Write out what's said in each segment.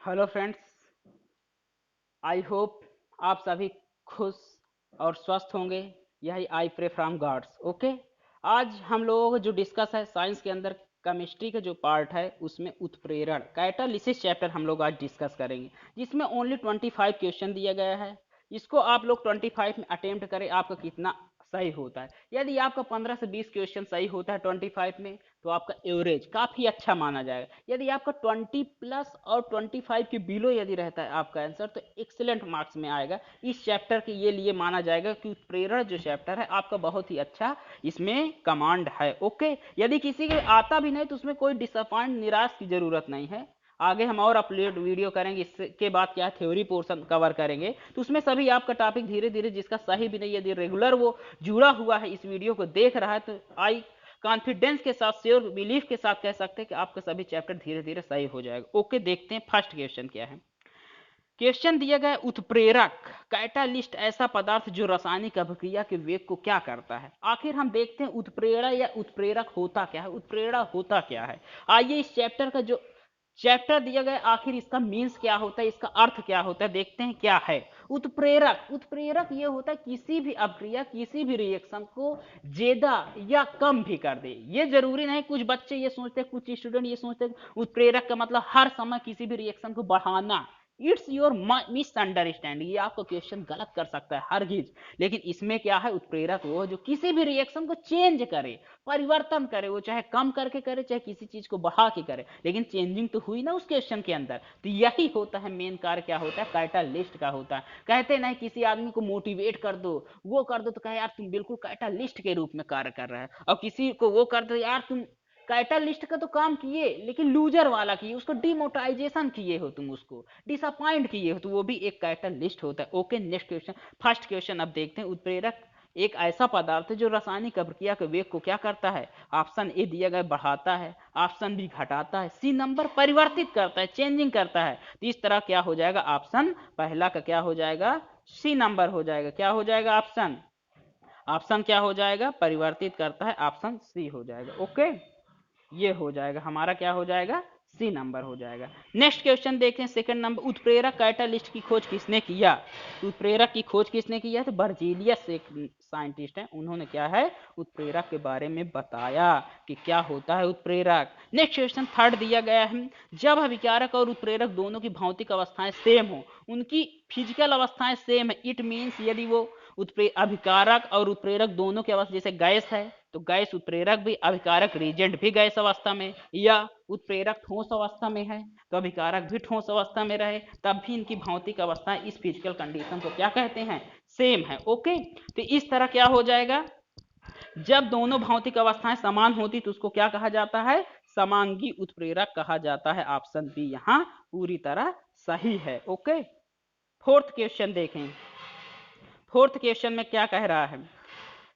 Hello friends, I hope आप सभी खुश और स्वस्थ होंगे। यही I pray from gods. Okay, आज हम लोगों को जो डिस्कस है साइंस के अंदर केमिस्ट्री का जो पार्ट है उसमें उत्प्रेरण कैटालिसिस चैप्टर हम लोग आज डिस्कस करेंगे, जिसमें ओनली 25 क्वेश्चन दिया गया है। इसको आप लोग 25 में अटेम्प्ट करें, आपका कितना सही होता है। यदि आपका 15 से 20 क्वेश्चन सही होता है 25 में, तो आपका एवरेज काफ़ी अच्छा माना जाएगा। यदि आपका 20 प्लस और 25 के बिलो यदि रहता है आपका आंसर, तो एक्सीलेंट मार्क्स में आएगा। इस चैप्टर के ये लिए माना जाएगा कि प्रेरणा जो चैप्टर है आपका बहुत ही अच्छा इसमें कमांड है। ओके, यदि किसी के आता भी नहीं तो उसमें कोई डिसअपॉइंट निराश की ज़रूरत नहीं है। आगे हम और अपलोड वीडियो करेंगे, इसके बाद क्या थ्योरी पोर्शन कवर करेंगे, तो उसमें सभी आपका टॉपिक धीरे धीरे, जिसका सही भी नहीं यदि रेगुलर वो जुड़ा हुआ है इस वीडियो को देख रहा है, तो आई कॉन्फिडेंस के साथ, श्योर बिलीफ के साथ कह सकते हैं कि आपका सभी चैप्टर धीरे धीरे सही हो जाएगा। ओके, देखते हैं फर्स्ट क्वेश्चन क्या है। क्वेश्चन दिया गया उत्प्रेरक कैटालिस्ट ऐसा पदार्थ जो रासायनिक अभिक्रिया के वेग को क्या करता है। आखिर हम देखते हैं उत्प्रेरण या उत्प्रेरक होता क्या है, उत्प्रेरण होता क्या है। आइए इस चैप्टर का जो चैप्टर दिया गया आखिर इसका मीन्स क्या होता है, इसका अर्थ क्या होता है, देखते हैं क्या है उत्प्रेरक। उत्प्रेरक ये होता है किसी भी अभिक्रिया, किसी भी रिएक्शन को ज्यादा या कम भी कर दे। ये जरूरी नहीं, कुछ बच्चे ये सोचते हैं, कुछ स्टूडेंट ये सोचते हैं उत्प्रेरक का मतलब हर समय किसी भी रिएक्शन को बढ़ाना। इट्स योर मिसअंडरस्टैंडिंग, ये आपको क्वेश्चन गलत कर सकता है हरगिज। लेकिन इसमें क्या है, उत्प्रेरक वो जो किसी भी रिएक्शन को चेंज करे, परिवर्तन करे, वो चाहे कम करके करे चाहे किसी चीज को बढ़ा के करे, लेकिन चेंजिंग तो हुई ना उस क्वेश्चन के अंदर। तो यही होता है मेन कार्य, क्या होता है, कैटालिस्ट का होता है। कहते नहीं किसी आदमी को मोटिवेट कर दो, वो कर दो, तो कहे यार तुम बिल्कुल कैटालिस्ट के रूप में कार्य कर रहे हैं। और किसी को वो कर दो, यार तुम कैटालिस्ट का तो काम किए लेकिन लूजर वाला किए, उसको डिमोटाइजेशन किए हो, तुम उसको डिसअपॉइंट किए हो, तो वो भी एक कैटालिस्ट होता है। Okay, next question, first question अब देखते हैं। उत्प्रेरक एक ऐसा पदार्थ है जो रासायनिक अभिक्रिया के वेग को क्या करता है। ऑप्शन ए दिया गया बढ़ाता है, ऑप्शन बी घटाता है, सी नंबर परिवर्तित करता है, चेंजिंग करता है। तो इस तरह क्या हो जाएगा, ऑप्शन पहला का क्या हो जाएगा, सी नंबर हो जाएगा। क्या हो जाएगा ऑप्शन, ऑप्शन क्या हो जाएगा, परिवर्तित करता है, ऑप्शन सी हो जाएगा। ओके, ये हो जाएगा हमारा, क्या हो जाएगा, सी नंबर हो जाएगा। नेक्स्ट क्वेश्चन देखें, सेकंड नंबर, उत्प्रेरक कैटालिस्ट की खोज किसने किया। तो उत्प्रेरक की खोज किसने किया, तो बर्जीलियस एक साइंटिस्ट है, उन्होंने क्या है उत्प्रेरक के बारे में बताया कि क्या होता है उत्प्रेरक। नेक्स्ट क्वेश्चन थर्ड दिया गया है, जब अभिकारक और उत्प्रेरक दोनों की भौतिक अवस्थाएं सेम हो, उनकी फिजिकल अवस्थाएं सेम है, इट मीन्स यदि वो अभिकारक और उत्प्रेरक दोनों की अवस्था, जैसे गैस है तो गैस उत्प्रेरक भी, अभिकारक रिजेंट भी गैस अवस्था में, या उत्प्रेरक ठोस अवस्था में है तो अभिकारक भी ठोस अवस्था में रहे, तब भी इनकी भौतिक अवस्थाएं इस फिजिकल कंडीशन को क्या कहते हैं, सेम है। ओके, तो इस तरह क्या हो जाएगा, जब दोनों भौतिक अवस्थाएं समान होती तो उसको क्या कहा जाता है, समांगी उत्प्रेरक कहा जाता है। ऑप्शन बी यहां पूरी तरह सही है। ओके, फोर्थ क्वेश्चन देखें। फोर्थ क्वेश्चन में क्या कह रहा है,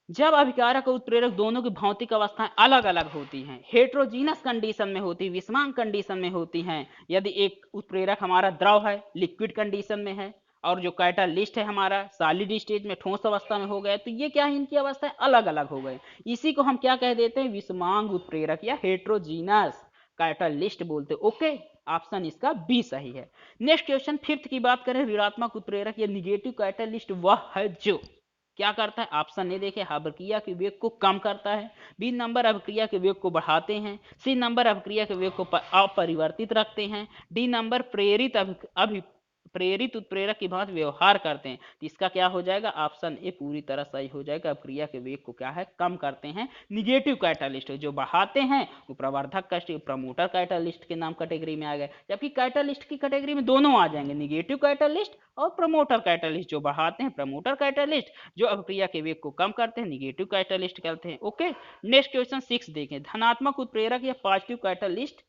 जब अभिकारक और उत्प्रेरक दोनों की भौतिक अवस्थाएं अलग अलग होती हैं, हेट्रोजीनस कंडीशन में होती, विषमांग कंडीशन में होती हैं, यदि एक उत्प्रेरक हमारा द्रव है, लिक्विड कंडीशन में है, और जो कैटालिस्ट है हमारा सॉलिड स्टेज में, ठोस अवस्था में हो गए, तो ये क्या है, इनकी अवस्थाएं अलग अलग हो गए। इसी को हम क्या कह देते हैं, विषमांग उत्प्रेरक या हेट्रोजीनस कैटालिस्ट बोलते। ओके, ऑप्शन इसका बी सही है। नेक्स्ट क्वेश्चन फिफ्थ की बात करें, ऋणात्मक उत्प्रेरक या निगेटिव कैटालिस्ट वह है जो क्या करता है। ऑप्शन ए देखें, अभिक्रिया के वेग को कम करता है, बी नंबर अभिक्रिया के वेग को बढ़ाते हैं, सी नंबर अभिक्रिया के वेग को अपरिवर्तित रखते हैं, डी नंबर प्रेरित उत्प्रेरक की भांति व्यवहार करते हैं। तो इसका क्या हो जाएगा, ऑप्शन ए पूरी तरह सही हो जाएगा, अभिक्रिया के वेग को क्या है, कम करते हैं। निगेटिव कैटालिस्ट जो बढ़ाते हैं वो प्रवर्धक प्रमोटर कैटालिस्ट के नाम कैटेगरी में आ गए, जबकि कैटालिस्ट की कैटेगरी में दोनों आ जाएंगे, निगेटिव कैटालिस्ट और प्रमोटर कैटालिस्ट। जो बढ़ाते हैं प्रमोटर कैटालिस्ट, जो अभिक्रिया के वेग को कम करते हैं निगेटिव कैटालिस्ट कहते हैं। ओके, नेक्स्ट क्वेश्चन 6 देखें, धनात्मक उत्प्रेरक या पॉजिटिव कैटालिस्ट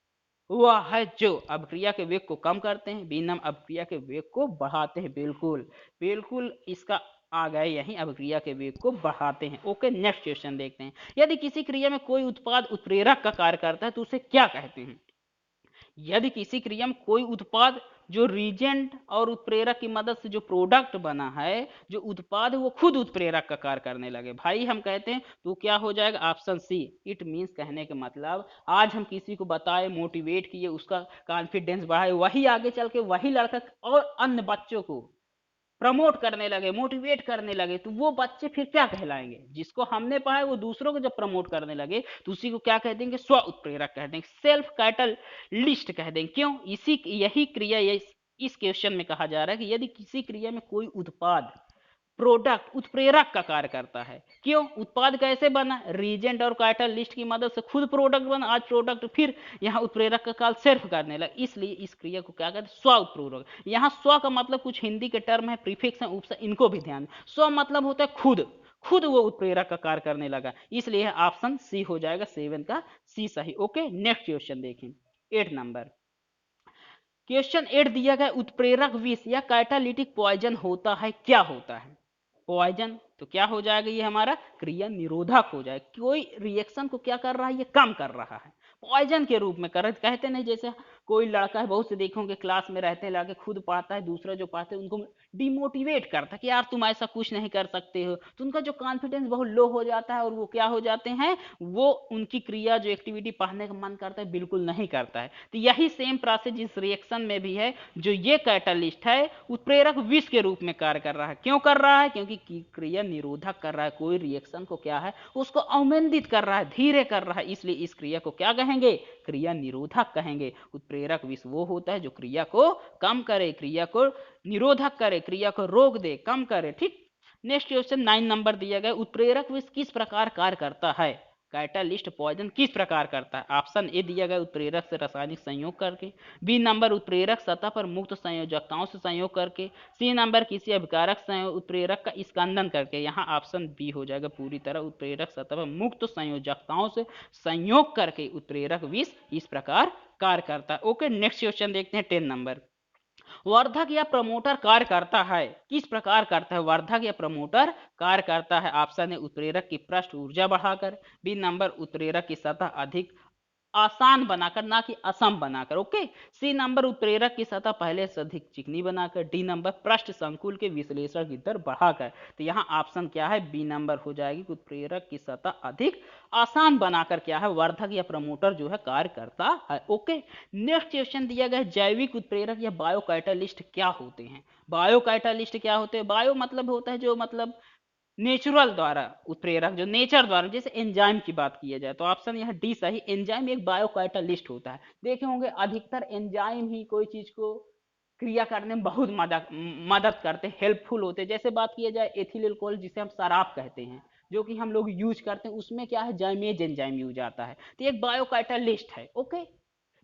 वह है जो अभिक्रिया के वेग को कम करते हैं, बी नंबर अभिक्रिया के वेग को बढ़ाते हैं। बिल्कुल बिल्कुल इसका आ गए, यही अभिक्रिया के वेग को बढ़ाते हैं। ओके, नेक्स्ट क्वेश्चन देखते हैं, यदि किसी क्रिया में कोई उत्पाद उत्प्रेरक का कार्य करता है तो उसे क्या कहते हैं। यदि किसी क्रिया में कोई उत्पाद जो रिजेंट और उत्प्रेरक की मदद से जो प्रोडक्ट बना है, जो उत्पाद है, वो खुद उत्प्रेरक का कार्य करने लगे। भाई हम कहते हैं तो क्या हो जाएगा? Option C. इट मीन्स कहने के मतलब आज हम किसी को बताए, मोटिवेट किए, उसका कॉन्फिडेंस बढ़ाए, वही आगे चल के वही लड़का और अन्य बच्चों को प्रमोट करने लगे, मोटिवेट करने लगे, तो वो बच्चे फिर क्या कहलाएंगे? जिसको हमने पढ़ा वो दूसरों को जब प्रमोट करने लगे तो उसी को क्या कह देंगे? स्व उत्प्रेरक कह देंगे, सेल्फ कैटलिस्ट कह देंगे। क्यों? इसी यही क्रिया इस क्वेश्चन में कहा जा रहा है कि यदि किसी क्रिया में कोई उत्पाद, प्रोडक्ट उत्प्रेरक का कार्य करता है। क्यों? उत्पाद कैसे बना? रीजेंट और कैटलिस्ट की मदद से खुद प्रोडक्ट बना, आज प्रोडक्ट फिर यहाँ उत्प्रेरक का कार्य सिर्फ करने लगा, इसलिए इस क्रिया को क्या कहते हैं? स्व उत्प्रेरक। यहाँ स्व का मतलब कुछ हिंदी के टर्म है, प्रीफिक्स है, उपसर्ग, इनको भी ध्यान। स्व मतलब होता है खुद, खुद वो उत्प्रेरक का कार्य करने लगा, इसलिए ऑप्शन सी हो जाएगा, 7 का सी सही। ओके, नेक्स्ट क्वेश्चन देखें, 8 नंबर। क्वेश्चन 8 दिया गया, उत्प्रेरक विष या कैटालिटिक पॉइजन होता है, क्या होता है? पॉइजन तो क्या हो जाएगा? ये हमारा क्रिया निरोधक हो जाए, कोई रिएक्शन को क्या कर रहा है? ये कम कर रहा है, पॉइजन के रूप में कर रहे। कहते नहीं, जैसे कोई लड़का है, बहुत से देखोगे क्लास में रहते हैं, लाके खुद पढ़ता है, दूसरा जो पढ़ते हैं उनको डिमोटिवेट करता है कि यार तुम ऐसा कुछ नहीं कर सकते हो, तो उनका जो कॉन्फिडेंस बहुत लो हो जाता है और वो क्या हो जाते हैं? वो उनकी क्रिया जो एक्टिविटी पढ़ने का मन करता है बिल्कुल नहीं करता है। तो यही सेम प्रोसेस इस रिएक्शन में भी है। जो ये कैटालिस्ट है उत्प्रेरक विष के रूप में कार्य कर रहा है। क्यों कर रहा है? क्योंकि क्रिया निरोधक कर रहा है, कोई रिएक्शन को क्या है? उसको अवमंदित कर रहा है, धीरे कर रहा है, इसलिए इस क्रिया को क्या कहेंगे? क्रिया निरोधक कहेंगे। उत्प्रेरक विष वो होता है जो क्रिया को कम करे, क्रिया को निरोधक करे, क्रिया को रोक दे, कम करे। ठीक। नेक्स्ट क्वेश्चन 9 नंबर दिया गया, उत्प्रेरक विष किस प्रकार कार्य करता है? कैटालिस्ट पॉइजन किस प्रकार करता है? ऑप्शन ए दिया गया, उत्प्रेरक से रासायनिक संयोग करके। बी नंबर, उत्प्रेरक सतह पर मुक्त संयोजकताओं से संयोग करके। सी नंबर, किसी अभिकारक उत्प्रेरक का स्कंदन करके। यहाँ ऑप्शन बी हो जाएगा पूरी तरह, उत्प्रेरक सतह पर मुक्त संयोजकताओं से संयोग करके उत्प्रेरक विष इस प्रकार कार्य करता है। ओके, नेक्स्ट क्वेश्चन देखते हैं 10 नंबर। वर्धक या प्रमोटर कार्य करता है, किस प्रकार करता है? वर्धक या प्रमोटर कार्य करता है। ऑप्शन है, उत्प्रेरक की पृष्ठ ऊर्जा बढ़ाकर। बी नंबर, उत्प्रेरक की सतह अधिक आसान बनाकर, ना कि असम बनाकर। ओके। सी नंबर, उत्प्रेरक की सतह पहले से अधिक चिकनी बनाकर। डी नंबर, पृष्ठ संकुल के विश्लेषण की दर बढ़ाकर। तो यहाँ ऑप्शन क्या है? बी नंबर हो जाएगी, उत्प्रेरक की सतह अधिक आसान बनाकर क्या है? वर्धक या प्रमोटर जो है कार्य करता है। ओके। नेक्स्ट क्वेश्चन दिया गया, जैविक उत्प्रेरक या बायोकैटालिस्ट क्या होते हैं? बायोकैटालिस्ट क्या होते हैं? बायो मतलब होता है जो, मतलब नेचुरल द्वारा, उत्प्रेरक जो नेचर द्वारा, जैसे एंजाइम की बात की जाए तो ऑप्शन यह डी सही। एंजाइम एक बायोकैटालिस्ट होता है। देखे होंगे अधिकतर एंजाइम ही कोई चीज को क्रिया करने में बहुत मदद करते, हेल्पफुल होते। जैसे बात किया जाए एथिल अल्कोहल, जिसे हम शराब कहते हैं, जो कि हम लोग यूज करते हैं, उसमें क्या है? जाइमेज एंजाइम यूज आता है, तो एक बायोकैटालिस्ट है। ओके।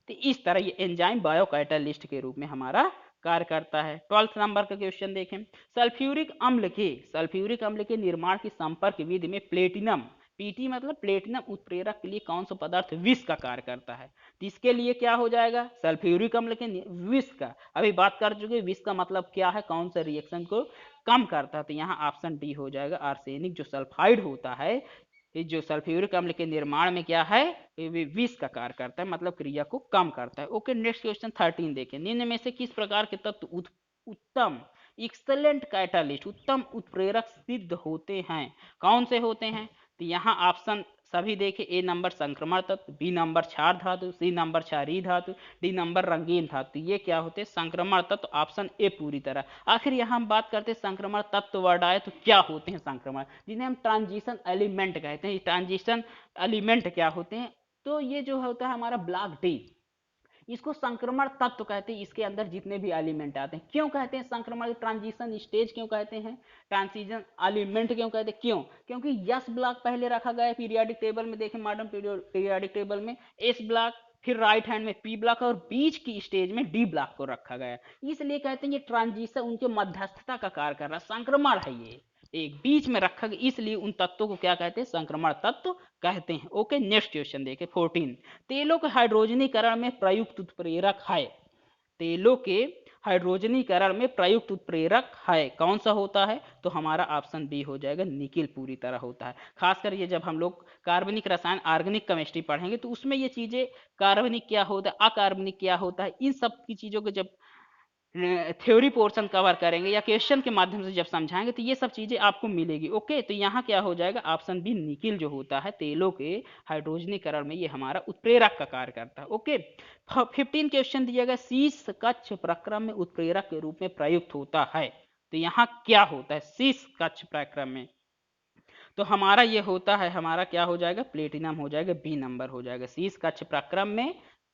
तो इस तरह ये एंजाइम बायोकैटालिस्ट के रूप में हमारा कार्य करता है। 12 नंबर का क्वेश्चन देखें, सल्फ्यूरिक अम्ल के निर्माण की संपर्क विधि में प्लेटिनम, पीटी मतलब प्लेटिनम उत्प्रेरक के लिए कौन सा पदार्थ विष का कार्य करता है? तो इसके लिए क्या हो जाएगा? सल्फ्यूरिक अम्ल के विष का, अभी बात कर चुके, विष का मतलब क्या है? कौन सा रिएक्शन को कम करता है? तो यहाँ ऑप्शन डी हो जाएगा, आर्सेनिक जो सल्फाइड होता है, ये जो सल्फ्यूरिक अम्ल के निर्माण में क्या है? ये विष का कार्य करता है, मतलब क्रिया को कम करता है। ओके, नेक्स्ट क्वेश्चन 13 देखें, निम्न में से किस प्रकार के तत्व उत्तम एक्सलेंट कैटालिस्ट, उत्तम उत्प्रेरक सिद्ध होते हैं? कौन से होते हैं? तो यहाँ ऑप्शन सभी देखें, ए नंबर संक्रमण तत्व, बी नंबर क्षार धातु, सी नंबर क्षारीय धातु, डी नंबर रंगीन धातु। ये क्या होते हैं? संक्रमण तत्व, ऑप्शन ए पूरी तरह। आखिर यहाँ हम बात करते हैं संक्रमण तत्व वर्ड आए तो क्या होते हैं संक्रमण, जिन्हें हम ट्रांजिशन एलिमेंट कहते हैं। ट्रांजिशन एलिमेंट क्या होते हैं? तो ये जो होता है हमारा ब्लॉक डी, इसको संक्रमण तत्व कहते हैं। इसके अंदर जितने भी एलिमेंट आते हैं, क्यों कहते हैं संक्रमण? ट्रांजिशन स्टेज क्यों कहते हैं? ट्रांजिशन एलिमेंट क्यों कहते हैं? क्यों? क्योंकि यस ब्लॉक पहले रखा गया है पीरियोडिक टेबल में, देखें मॉडर्न पीरियोडिक टेबल में एस ब्लॉक, फिर राइट हैंड में पी ब्लॉक और बीच की स्टेज में डी ब्लॉक को रखा गया है। इसलिए कहते हैं ये ट्रांजिशन उनके मध्यस्थता का कार्य कर रहा है, संक्रमण है ये, एक बीच में रखा गया, इसलिए उन तत्वों को क्या कहते हैं? संक्रमण तत्व कहते हैं। ओके, नेक्स्ट क्वेश्चन देखें 14, तेलों के हाइड्रोजनीकरण में प्रयुक्त उत्प्रेरक है, तेलों के हाइड्रोजनीकरण में प्रयुक्त उत्प्रेरक है, कौन सा होता है? तो हमारा ऑप्शन बी हो जाएगा, निकिल पूरी तरह होता है। खासकर ये जब हम लोग कार्बनिक रसायन, ऑर्गेनिक केमिस्ट्री पढ़ेंगे तो उसमें ये चीजें, कार्बनिक क्या होता है, अकार्बनिक क्या होता है, इन सब की चीजों को जब थ्योरी पोर्शन कवर करेंगे या क्वेश्चन के माध्यम से जब समझाएंगे तो ये सब चीजें आपको मिलेगी। ओके, तो यहाँ क्या हो जाएगा, ऑप्शन बी निकिल जो होता है तेलों के हाइड्रोजनीकरण में ये हमारा उत्प्रेरक का कार्य करता है। ओके, 15 क्वेश्चन दिया गया, शीश कक्ष प्रक्रम में उत्प्रेरक के रूप में प्रयुक्त होता है। तो यहाँ क्या होता है शीश कक्ष प्रक्रम में, तो हमारा ये होता है, हमारा क्या हो जाएगा, प्लेटिनम हो जाएगा, बी नंबर हो जाएगा। शीश कक्ष प्रक्रम में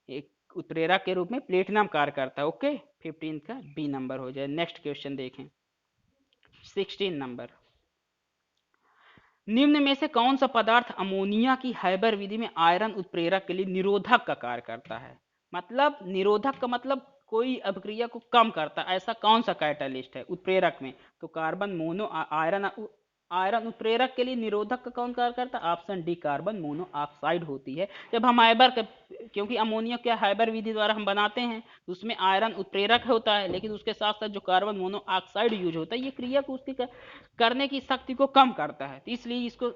एक उत्प्रेरक के रूप में प्लेटिनम कार्य करता है। ओके, 15 का बी नंबर हो जाए। नेक्स्ट क्वेश्चन देखें, 16 नंबर, निम्न में से कौन सा पदार्थ अमोनिया की हैबर विधि में आयरन उत्प्रेरक के लिए निरोधक का कार्य करता है। मतलब निरोधक का मतलब कोई अभिक्रिया को कम करता है, ऐसा कौन सा कैटालिस्ट है उत्प्रेरक में, तो कार्बन मोनो आयरन आयरन उत्प्रेरक के लिए निरोधक का कौन कार्य करता है, option D carbon mono oxide होती है। जब हम क्योंकि अमोनिया क्या हैबर विधि द्वारा हम बनाते हैं तो उसमें आयरन उत्प्रेरक होता है, लेकिन उसके साथ साथ जो कार्बन मोनो ऑक्साइड यूज होता है ये क्रिया को उसकी करने की शक्ति को कम करता है, तो इसलिए इसको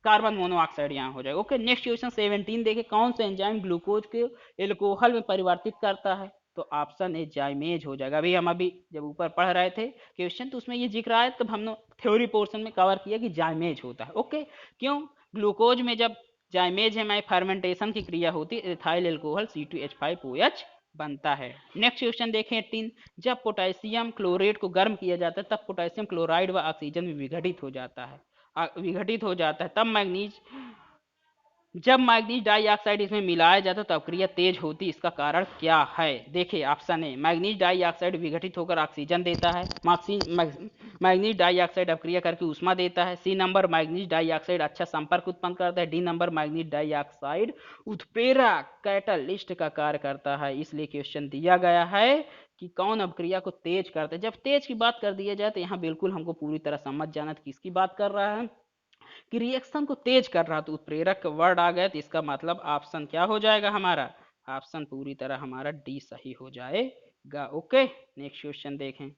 कार्बन मोनोऑक्साइड यहाँ हो जाएगा। ओके, नेक्स्ट क्वेश्चन 17 देखें, कौन सा एंजाइम ग्लूकोज के एल्कोहल में परिवर्तित करता है, तो ऑप्शन ए जाइमेज हो जाएगा। अभी जब ऊपर पढ़ रहे थे क्वेश्चन तो उसमें ये जिक्र आया, तब हमने थ्योरी पोर्शन में कवर किया कि जाइमेज होता है। ओके, क्यों, ग्लूकोज में जब जाइमेज है मैं फर्मेंटेशन की क्रिया होती है, एथाइल एल्कोहल C2H5OH बनता है। नेक्स्ट क्वेश्चन देखें 18, जब पोटेशियम क्लोरेट को गर्म किया जाता है तब पोटेशियम क्लोराइड व ऑक्सीजन में विघटित हो जाता है, तब मैग्नीज जब मैग्नीज डाइऑक्साइड इसमें मिलाया जाता है तो अक्रिया तेज होती, इसका कारण क्या है। देखिए ऑप्शन ए, मैग्नीज डाइऑक्साइड विघटित होकर ऑक्सीजन देता है, मैग्नीज डाइऑक्साइड अक्रिया करके उष्मा देता है, सी नंबर मैग्नीज डाइऑक्साइड अच्छा संपर्क उत्पन्न करता है, डी नंबर मैग्नीज डाइऑक्साइड उत्प्रेरक कैटलिस्ट का कार्य करता है। इसलिए क्वेश्चन दिया गया है कि कौन अभिक्रिया को तेज करता है। जब तेज की बात कर दिया जाए तो यहाँ बिल्कुल हमको पूरी तरह समझ जाना किसकी बात कर रहा है, कि रिएक्शन को तेज कर रहा, तो उत्प्रेरक वर्ड आ गया, तो इसका मतलब ऑप्शन क्या हो जाएगा हमारा, ऑप्शन पूरी तरह हमारा डी सही हो जाएगा। ओके, नेक्स्ट क्वेश्चन देखें,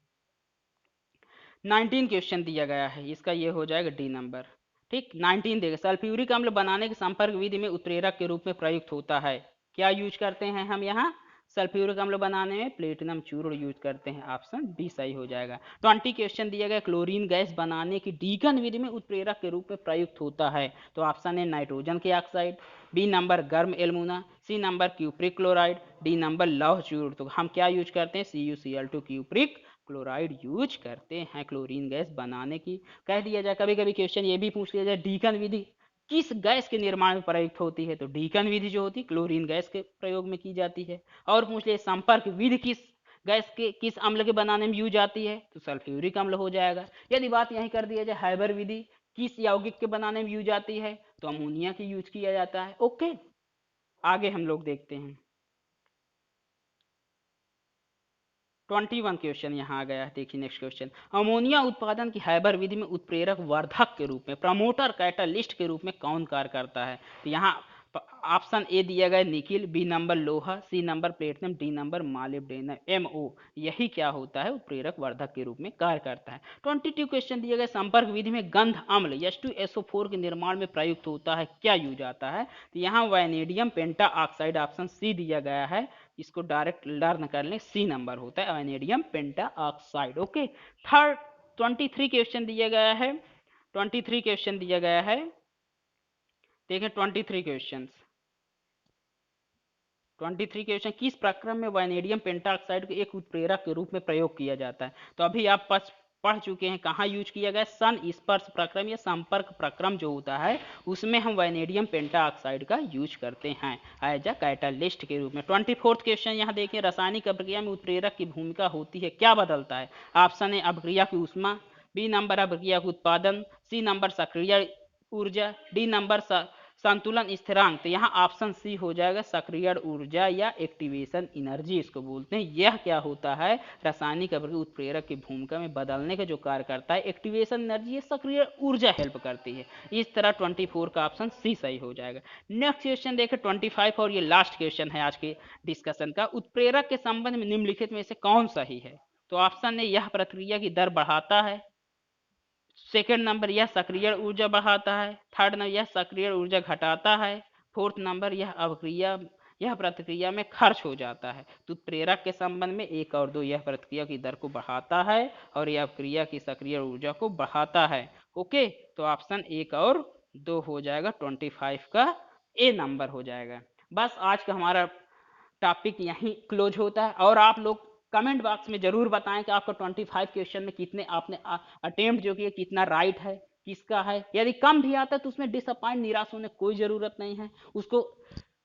19 क्वेश्चन दिया गया है, इसका ये हो जाएगा डी नंबर। ठीक, 19 देगा, सल्फ्यूरिक अम्ल बनाने के संपर्क विधि में उत्प्रेरक के रूप में प्रयुक्त होता है, क्या यूज करते हैं हम यहाँ, सल्फ्यूरिक अम्ल बनाने में प्लेटिनम चूर्ण यूज करते हैं, ऑप्शन बी सही हो जाएगा। 20 क्वेश्चन दिया गया, क्लोरीन गैस बनाने की डीकन विधि में उत्प्रेरक के रूप में प्रयुक्त होता है, तो ऑप्शन है नाइट्रोजन के ऑक्साइड, बी नंबर गर्म alumina, C number cupric chloride, D number लौह चूर्ण। तो हम क्या यूज करते हैं, CuCl2 क्यूप्रिक क्लोराइड यूज करते हैं क्लोरीन गैस बनाने की। कह दिया जाए, कभी कभी क्वेश्चन ये भी पूछ लिया जाए, डीकन विधि किस गैस के निर्माण में प्रयुक्त होती है, तो डीकन विधि जो होती है क्लोरीन गैस के प्रयोग में की जाती है। और पूछ लिया संपर्क विधि किस गैस के किस अम्ल के बनाने में यूज आती है, तो सल्फ्यूरिक अम्ल हो जाएगा। यदि बात यही कर दिया जाए हैबर विधि किस यौगिक के बनाने में यूज आती है, तो अमोनिया की यूज किया जाता है। ओके, आगे हम लोग देखते हैं 21 क्वेश्चन यहाँ आ गया है। देखिए नेक्स्ट क्वेश्चन, अमोनिया उत्पादन की हैबर विधि में उत्प्रेरक वर्धक के रूप में प्रमोटर कैटलिस्ट के रूप में कौन कार्य करता है, तो यहाँ ऑप्शन ए दिया गया निकिल, बी नंबर लोहा, C number platinum, D number molybdenum MO, यही क्या होता है उत्प्रेरक वर्धक के रूप में कार्य करता है। 22 क्वेश्चन दिया गया, संपर्क विधि में गंध अम्ल H2SO4 के निर्माण में प्रयुक्त होता है, क्या यूज आता है, तो यहाँ vanadium penta oxide, option C दिया गया है, इसको डायरेक्ट लर्न कर लें, सी नंबर होता है vanadium penta oxide. Okay, 23 question दिया गया है, 23 क्वेश्चन दिया गया है, देखें 23 क्वेश्चन, 23 क्वेश्चन, किस प्रक्रम में वैनेडियम पेंटाऑक्साइड को एक उत्प्रेरक के रूप में प्रयोग किया जाता है, तो अभी आप पढ़ चुके हैं कहाँ यूज किया गया, सन स्पर्श प्रक्रम या संपर्क प्रक्रम जो होता है उसमें हम वैनेडियम पेंटाऑक्साइड का यूज करते हैं एज अ कैटालिस्ट के रूप में। 24 क्वेश्चन यहाँ देखें, रासायनिक अभिक्रिया में उत्प्रेरक की भूमिका होती है, क्या बदलता है, ऑप्शन ए अभिक्रिया की ऊष्मा, बी नंबर अभिक्रिया का उत्पादन, सी नंबर सक्रिय ऊर्जा, डी नंबर संतुलन स्थिरांक, तो यहाँ ऑप्शन सी हो जाएगा सक्रिय ऊर्जा या एक्टिवेशन एनर्जी इसको बोलते हैं। यह क्या होता है, रासायनिक अभिक्रिया उत्प्रेरक की भूमिका में बदलने का जो कार्य करता है, एक्टिवेशन एनर्जी या सक्रिय ऊर्जा हेल्प करती है। इस तरह 24 का ऑप्शन सी सही हो जाएगा। नेक्स्ट क्वेश्चन देखें 25, और ये लास्ट क्वेश्चन है आज के डिस्कशन का, उत्प्रेरक के संबंध में निम्नलिखित में से कौन सही है, तो ऑप्शन ने यह प्रक्रिया की दर बढ़ाता है, सेकेंड नंबर यह सक्रिय ऊर्जा बढ़ाता है, थर्ड नंबर यह सक्रिय ऊर्जा घटाता है, फोर्थ नंबर यह अभिक्रिया यह प्रतिक्रिया में खर्च हो जाता है। तो प्रेरक के संबंध में 1 और 2 यह प्रतिक्रिया की दर को बढ़ाता है और यह क्रिया की सक्रिय ऊर्जा को बढ़ाता है। ओके, तो ऑप्शन 1 और 2 हो जाएगा, 25 का ए नंबर हो जाएगा। बस आज का हमारा टॉपिक यहीं क्लोज होता है। और आप लोग कमेंट बॉक्स में जरूर बताएं कि आपका 25 क्वेश्चन में कितने आपने अटेम्प्ट जो किया कितना राइट है, किसका है। यदि कम भी आता है तो उसमें डिसअपॉइंट निराश होने कोई ज़रूरत नहीं है, उसको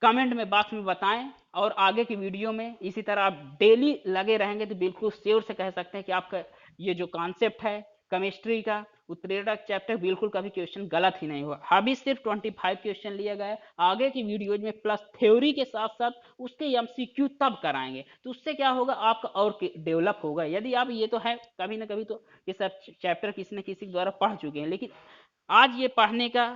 कमेंट में बॉक्स में बताएं। और आगे की वीडियो में इसी तरह आप डेली लगे रहेंगे तो बिल्कुल श्योर से कह सकते हैं कि आपका ये जो कॉन्सेप्ट है केमिस्ट्री का उत्प्रेरक चैप्टर बिल्कुल कभी क्वेश्चन गलत ही नहीं हुआ। अभी सिर्फ 25 क्वेश्चन लिया गया है, आगे की वीडियोज में प्लस थ्योरी के साथ साथ उसके एमसीक्यू तब कराएंगे, तो उससे क्या होगा आपका और डेवलप होगा। यदि आप ये तो है कभी ना कभी तो ये सब चैप्टर किसी न किसी द्वारा पढ़ चुके हैं, लेकिन आज ये पढ़ने का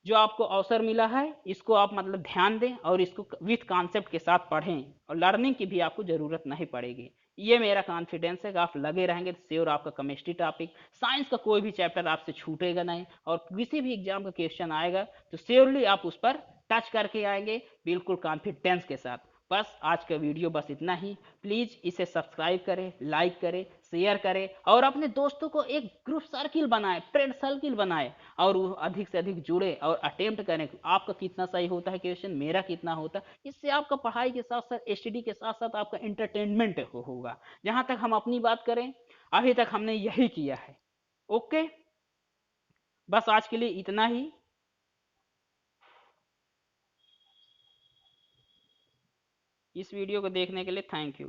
जो आपको अवसर मिला है इसको आप मतलब ध्यान दें और इसको विथ कॉन्सेप्ट के साथ पढ़ें, और लर्निंग की भी आपको ज़रूरत नहीं पड़ेगी। ये मेरा कॉन्फिडेंस है कि आप लगे रहेंगे तो श्योर आपका केमिस्ट्री टॉपिक, साइंस का कोई भी चैप्टर आपसे छूटेगा नहीं, और किसी भी एग्जाम का क्वेश्चन आएगा तो श्योरली आप उस पर टच करके आएंगे बिल्कुल कॉन्फिडेंस के साथ। बस आज का वीडियो बस इतना ही। प्लीज़ इसे सब्सक्राइब करें, लाइक करें, शेयर करें और अपने दोस्तों को एक ग्रुप सर्किल बनाएं, फ्रेंड सर्किल बनाएं, और वो अधिक से अधिक जुड़े और अटेम्प्ट करें। आपका कितना सही होता है क्वेश्चन, मेरा कितना होता है, इससे आपका पढ़ाई के साथ साथ स्टडी के साथ साथ आपका इंटरटेनमेंट होगा। जहां तक हम अपनी बात करें अभी तक हमने यही किया है। ओके, बस आज के लिए इतना ही। इस वीडियो को देखने के लिए थैंक यू।